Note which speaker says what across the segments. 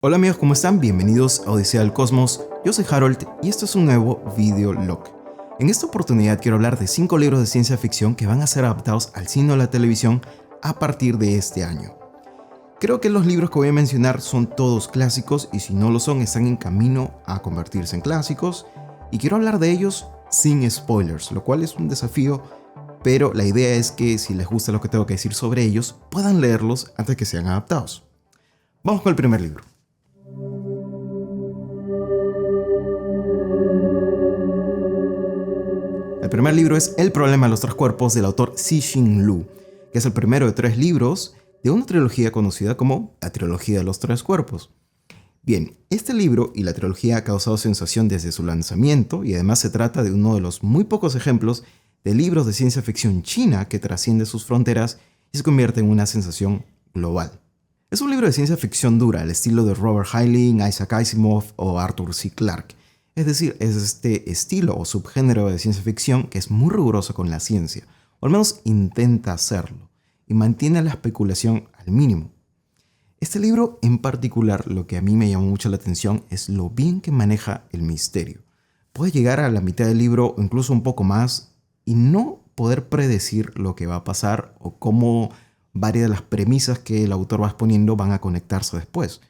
Speaker 1: Hola amigos, ¿cómo están? Bienvenidos a Odisea del Cosmos. Yo soy Harold y esto es un nuevo videolog. En esta oportunidad quiero hablar de 5 libros de ciencia ficción que van a ser adaptados al cine o la televisión a partir de este año. Creo que los libros que voy a mencionar son todos clásicos y si no lo son están en camino a convertirse en clásicos y quiero hablar de ellos sin spoilers, lo cual es un desafío, pero la idea es que si les gusta lo que tengo que decir sobre ellos, puedan leerlos antes que sean adaptados. Vamos con el primer libro. El primer libro es El problema de los tres cuerpos del autor Cixin Liu, que es el primero de 3 libros de una trilogía conocida como la trilogía de los tres cuerpos. Bien, este libro y la trilogía ha causado sensación desde su lanzamiento y además se trata de uno de los muy pocos ejemplos de libros de ciencia ficción china que trasciende sus fronteras y se convierte en una sensación global. Es un libro de ciencia ficción dura, al estilo de Robert Heinlein, Isaac Asimov o Arthur C. Clarke. Es decir, es este estilo o subgénero de ciencia ficción que es muy riguroso con la ciencia, o al menos intenta hacerlo, y mantiene la especulación al mínimo. Este libro en particular, lo que a mí me llamó mucho la atención es lo bien que maneja el misterio. Puede llegar a la mitad del libro o incluso un poco más y no poder predecir lo que va a pasar o cómo varias de las premisas que el autor va exponiendo van a conectarse después.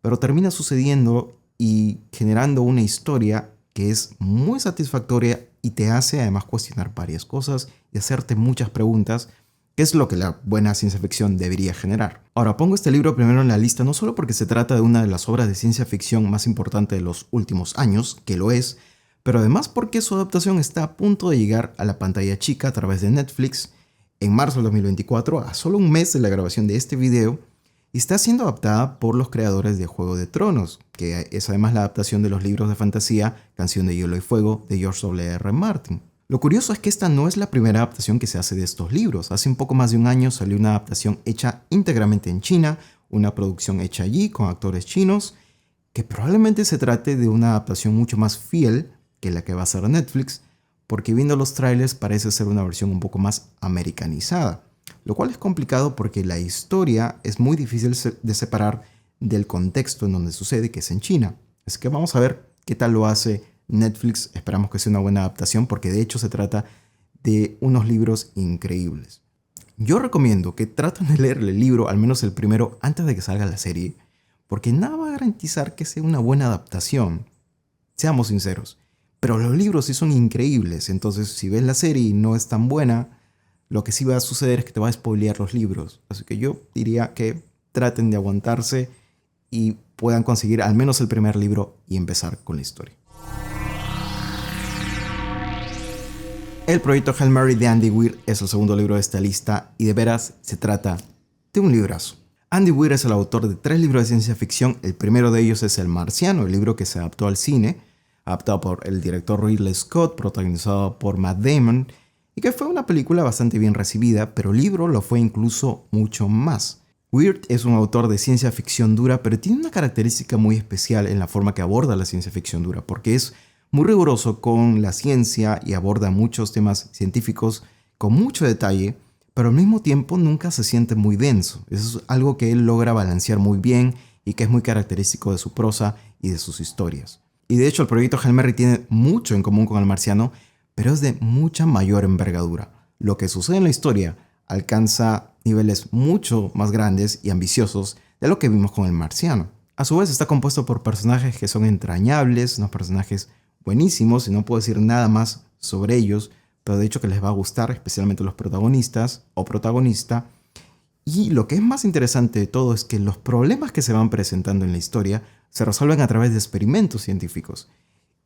Speaker 1: Pero termina sucediendo y generando una historia que es muy satisfactoria y te hace además cuestionar varias cosas y hacerte muchas preguntas, que es lo que la buena ciencia ficción debería generar. Ahora, pongo este libro primero en la lista no solo porque se trata de una de las obras de ciencia ficción más importantes de los últimos años, que lo es, pero además porque su adaptación está a punto de llegar a la pantalla chica a través de Netflix en marzo del 2024, a solo un mes de la grabación de este video, y está siendo adaptada por los creadores de Juego de Tronos, que es además la adaptación de los libros de fantasía Canción de Hielo y Fuego de George R.R. Martin. Lo curioso es que esta no es la primera adaptación que se hace de estos libros. Hace un poco más de un año salió una adaptación hecha íntegramente en China, una producción hecha allí con actores chinos, que probablemente se trate de una adaptación mucho más fiel que la que va a hacer Netflix, porque viendo los trailers parece ser una versión un poco más americanizada. Lo cual es complicado porque la historia es muy difícil de separar del contexto en donde sucede, que es en China. Así que vamos a ver qué tal lo hace Netflix. Esperamos que sea una buena adaptación porque de hecho se trata de unos libros increíbles. Yo recomiendo que traten de leer el libro, al menos el primero, antes de que salga la serie, porque nada va a garantizar que sea una buena adaptación. Seamos sinceros. Pero los libros sí son increíbles, entonces si ves la serie y no es tan buena, lo que sí va a suceder es que te va a spoilear los libros. Así que yo diría que traten de aguantarse y puedan conseguir al menos el primer libro y empezar con la historia. El proyecto Hail Mary de Andy Weir es el segundo libro de esta lista y de veras se trata de un librazo. Andy Weir es el autor de 3 libros de ciencia ficción. El primero de ellos es El Marciano, el libro que se adaptó al cine, adaptado por el director Ridley Scott, protagonizado por Matt Damon, y que fue una película bastante bien recibida, pero el libro lo fue incluso mucho más. Weir es un autor de ciencia ficción dura, pero tiene una característica muy especial en la forma que aborda la ciencia ficción dura, porque es muy riguroso con la ciencia y aborda muchos temas científicos con mucho detalle, pero al mismo tiempo nunca se siente muy denso. Eso es algo que él logra balancear muy bien y que es muy característico de su prosa y de sus historias. Y de hecho el proyecto Hail Mary tiene mucho en común con El Marciano, pero es de mucha mayor envergadura. Lo que sucede en la historia alcanza niveles mucho más grandes y ambiciosos de lo que vimos con El Marciano. A su vez está compuesto por personajes que son entrañables, unos personajes buenísimos y no puedo decir nada más sobre ellos, pero de hecho que les va a gustar, especialmente los protagonistas o protagonista. Y lo que es más interesante de todo es que los problemas que se van presentando en la historia se resuelven a través de experimentos científicos.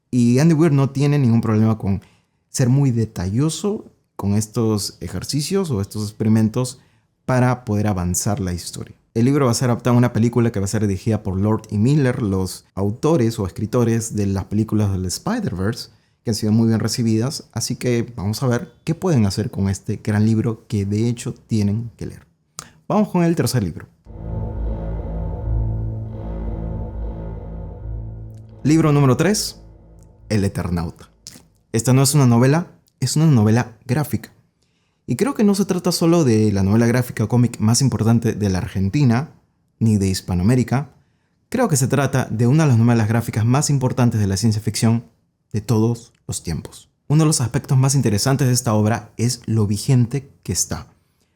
Speaker 1: Y Andy Weir no tiene ningún problema con ser muy detalloso con estos ejercicios o estos experimentos para poder avanzar la historia. El libro va a ser adaptado a una película que va a ser dirigida por Lord y Miller, los autores o escritores de las películas del Spider-Verse, que han sido muy bien recibidas, así que vamos a ver qué pueden hacer con este gran libro que de hecho tienen que leer. Vamos con el tercer libro. Libro número 3, El Eternauta. Esta no es una novela, es una novela gráfica. Y creo que no se trata solo de la novela gráfica o cómic más importante de la Argentina, ni de Hispanoamérica. Creo que se trata de una de las novelas gráficas más importantes de la ciencia ficción de todos los tiempos. Uno de los aspectos más interesantes de esta obra es lo vigente que está.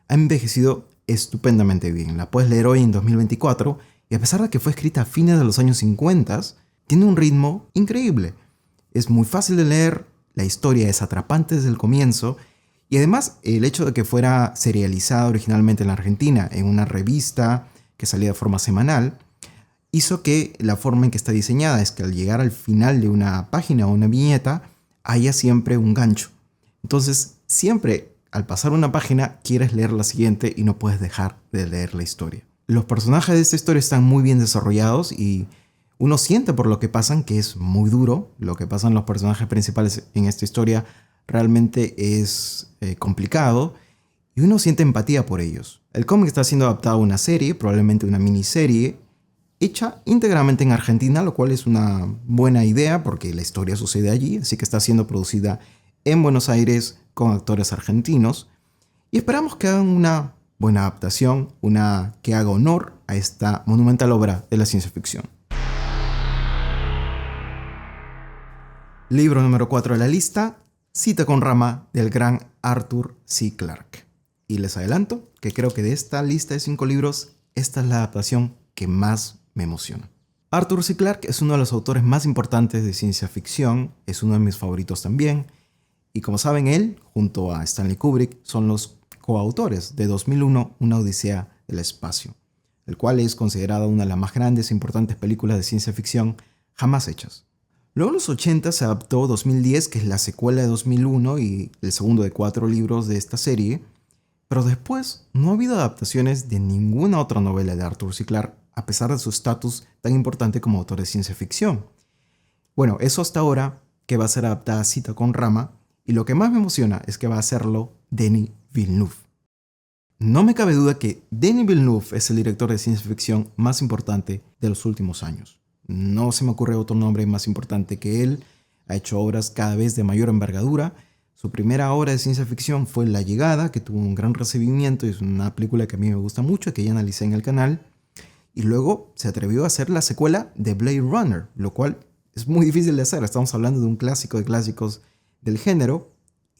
Speaker 1: Ha envejecido estupendamente bien. La puedes leer hoy en 2024 y a pesar de que fue escrita a fines de los años 50, tiene un ritmo increíble. Es muy fácil de leer, la historia es atrapante desde el comienzo y además el hecho de que fuera serializada originalmente en la Argentina en una revista que salía de forma semanal hizo que la forma en que está diseñada es que al llegar al final de una página o una viñeta haya siempre un gancho. Entonces siempre al pasar una página quieres leer la siguiente y no puedes dejar de leer la historia. Los personajes de esta historia están muy bien desarrollados y uno siente por lo que pasan que es muy duro. Lo que pasan los personajes principales en esta historia realmente es complicado y uno siente empatía por ellos. El cómic está siendo adaptado a una serie, probablemente una miniserie, hecha íntegramente en Argentina, lo cual es una buena idea porque la historia sucede allí, así que está siendo producida en Buenos Aires con actores argentinos y esperamos que hagan una buena adaptación, una que haga honor a esta monumental obra de la ciencia ficción. Libro número 4 de la lista, Cita con Rama, del gran Arthur C. Clarke. Y les adelanto que creo que de esta lista de 5 libros, esta es la adaptación que más me emociona. Arthur C. Clarke es uno de los autores más importantes de ciencia ficción, es uno de mis favoritos también, y como saben él, junto a Stanley Kubrick, son los coautores de 2001, Una Odisea del Espacio, el cual es considerada una de las más grandes e importantes películas de ciencia ficción jamás hechas. Luego en los 80 se adaptó 2010, que es la secuela de 2001 y el segundo de 4 libros de esta serie, pero después no ha habido adaptaciones de ninguna otra novela de Arthur C. Clarke, a pesar de su estatus tan importante como autor de ciencia ficción. Bueno, eso hasta ahora, que va a ser adaptada a Cita con Rama, y lo que más me emociona es que va a hacerlo Denis Villeneuve. No me cabe duda que Denis Villeneuve es el director de ciencia ficción más importante de los últimos años. No se me ocurre otro nombre más importante que él. Ha hecho obras cada vez de mayor envergadura. Su primera obra de ciencia ficción fue La Llegada, que tuvo un gran recibimiento y es una película que a mí me gusta mucho, que ya analicé en el canal. Y luego se atrevió a hacer la secuela de Blade Runner, lo cual es muy difícil de hacer. Estamos hablando de un clásico de clásicos del género.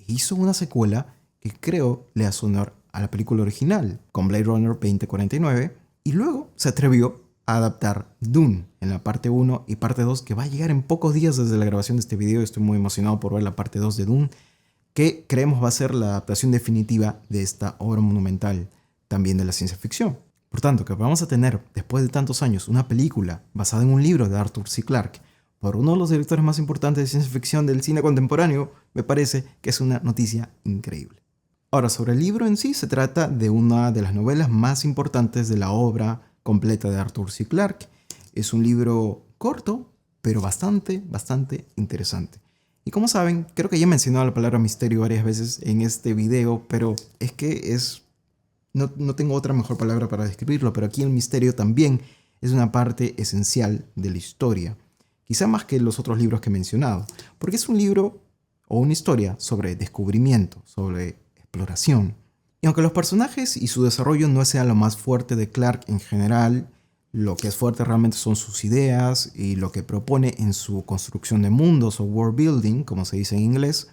Speaker 1: Hizo una secuela que creo le hace honor a la película original, con Blade Runner 2049. Y luego se atrevió a adaptar Dune en la parte 1 y parte 2, que va a llegar en pocos días desde la grabación de este video. Estoy muy emocionado por ver la parte 2 de Dune, que creemos va a ser la adaptación definitiva de esta obra monumental también de la ciencia ficción. Por tanto, que vamos a tener, después de tantos años, una película basada en un libro de Arthur C. Clarke por uno de los directores más importantes de ciencia ficción del cine contemporáneo, me parece que es una noticia increíble. Ahora, sobre el libro en sí, se trata de una de las novelas más importantes de la obra completa de Arthur C. Clarke. Es un libro corto, pero bastante interesante. Y como saben, creo que ya he mencionado la palabra misterio varias veces en este video, pero es que no tengo otra mejor palabra para describirlo, pero aquí el misterio también es una parte esencial de la historia. Quizá más que los otros libros que he mencionado, porque es un libro o una historia sobre descubrimiento, sobre exploración. Y aunque los personajes y su desarrollo no sea lo más fuerte de Clarke en general, lo que es fuerte realmente son sus ideas y lo que propone en su construcción de mundos o world building, como se dice en inglés.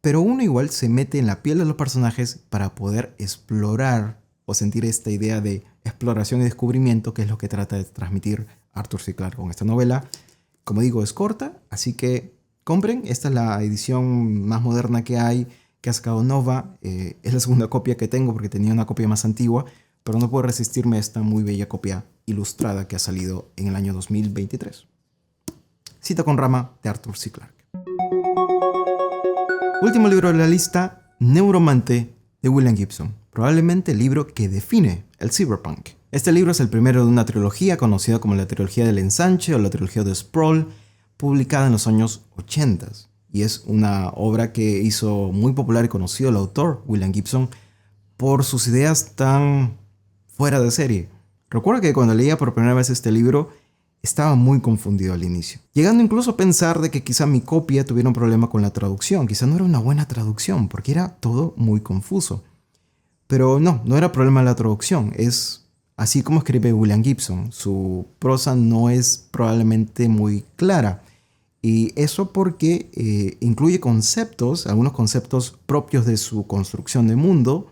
Speaker 1: Pero uno igual se mete en la piel de los personajes para poder explorar o sentir esta idea de exploración y descubrimiento, que es lo que trata de transmitir Arthur C. Clarke con esta novela. Como digo, es corta, así que compren. Esta es la edición más moderna que hay, que ha sacado Nova. Es la segunda copia que tengo porque tenía una copia más antigua, pero no puedo resistirme a esta muy bella copia ilustrada que ha salido en el año 2023. Cita con Rama, de Arthur C. Clarke. Último libro de la lista, Neuromante, de William Gibson. Probablemente el libro que define el cyberpunk. Este libro es el primero de una trilogía conocida como la trilogía del ensanche o la trilogía de Sprawl, publicada en los años 80. Y es una obra que hizo muy popular y conocido el autor, William Gibson, por sus ideas tan fuera de serie. Recuerdo que cuando leía por primera vez este libro, estaba muy confundido al inicio, llegando incluso a pensar de que quizá mi copia tuviera un problema con la traducción. Quizá no era una buena traducción, porque era todo muy confuso. Pero no era problema de la traducción, es así como escribe William Gibson. Su prosa no es probablemente muy clara. Y eso porque incluye conceptos, algunos conceptos propios de su construcción de mundo,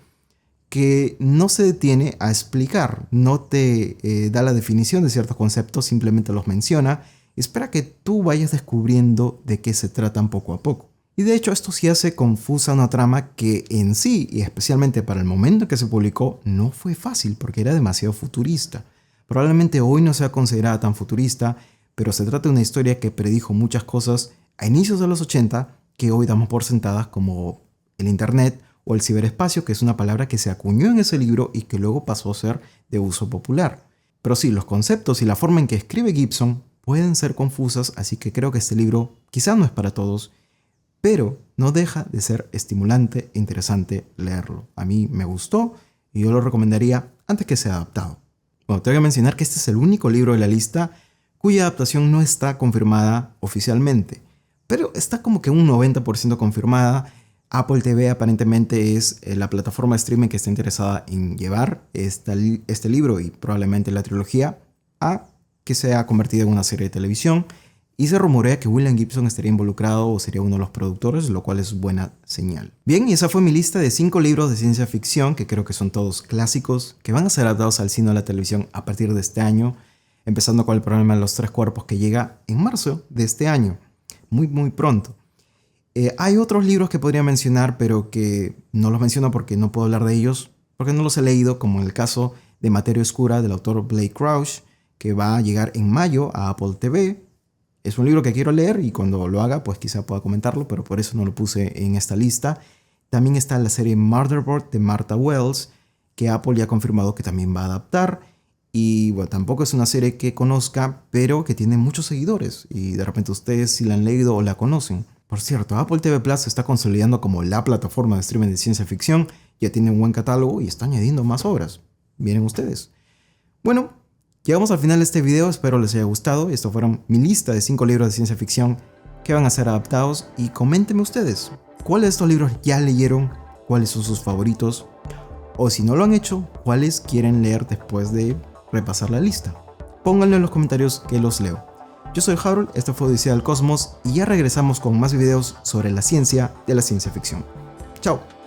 Speaker 1: que no se detiene a explicar, no te da la definición de ciertos conceptos, simplemente los menciona y espera que tú vayas descubriendo de qué se tratan poco a poco. Y de hecho esto sí hace confusa una trama que en sí, y especialmente para el momento en que se publicó, no fue fácil porque era demasiado futurista. Probablemente hoy no sea considerada tan futurista, pero se trata de una historia que predijo muchas cosas a inicios de los 80 que hoy damos por sentadas, como el internet o el ciberespacio, que es una palabra que se acuñó en ese libro y que luego pasó a ser de uso popular. Pero sí, los conceptos y la forma en que escribe Gibson pueden ser confusas, así que creo que este libro quizá no es para todos, pero no deja de ser estimulante e interesante leerlo. A mí me gustó y yo lo recomendaría antes que sea adaptado. Bueno, tengo que mencionar que este es el único libro de la lista cuya adaptación no está confirmada oficialmente, pero está como que un 90% confirmada. Apple TV aparentemente es la plataforma de streaming que está interesada en llevar este libro y probablemente la trilogía a que sea convertida en una serie de televisión, y se rumorea que William Gibson estaría involucrado o sería uno de los productores, lo cual es buena señal. Bien, y esa fue mi lista de 5 libros de ciencia ficción, que creo que son todos clásicos, que van a ser adaptados al cine o a la televisión a partir de este año, empezando con El problema de los tres cuerpos, que llega en marzo de este año, muy pronto. Hay otros libros que podría mencionar, pero que no los menciono porque no puedo hablar de ellos, porque no los he leído, como en el caso de Materia Oscura del autor Blake Crouch, que va a llegar en mayo a Apple TV. Es un libro que quiero leer y cuando lo haga, pues quizá pueda comentarlo, pero por eso no lo puse en esta lista. También está la serie Murderboard de Martha Wells, que Apple ya ha confirmado que también va a adaptar. Y bueno, tampoco es una serie que conozca, pero que tiene muchos seguidores y de repente ustedes si la han leído o la conocen. Por cierto, Apple TV Plus se está consolidando como la plataforma de streaming de ciencia ficción, ya tiene un buen catálogo y está añadiendo más obras. Miren ustedes. Bueno, llegamos al final de este video, espero les haya gustado. Estos fueron mi lista de 5 libros de ciencia ficción que van a ser adaptados y coméntenme ustedes, ¿cuáles de estos libros ya leyeron? ¿Cuáles son sus favoritos? O si no lo han hecho, ¿cuáles quieren leer después de repasar la lista? Pónganlo en los comentarios que los leo. Yo soy Harold, esto fue Odisea del Cosmos y ya regresamos con más videos sobre la ciencia de la ciencia ficción. Chao.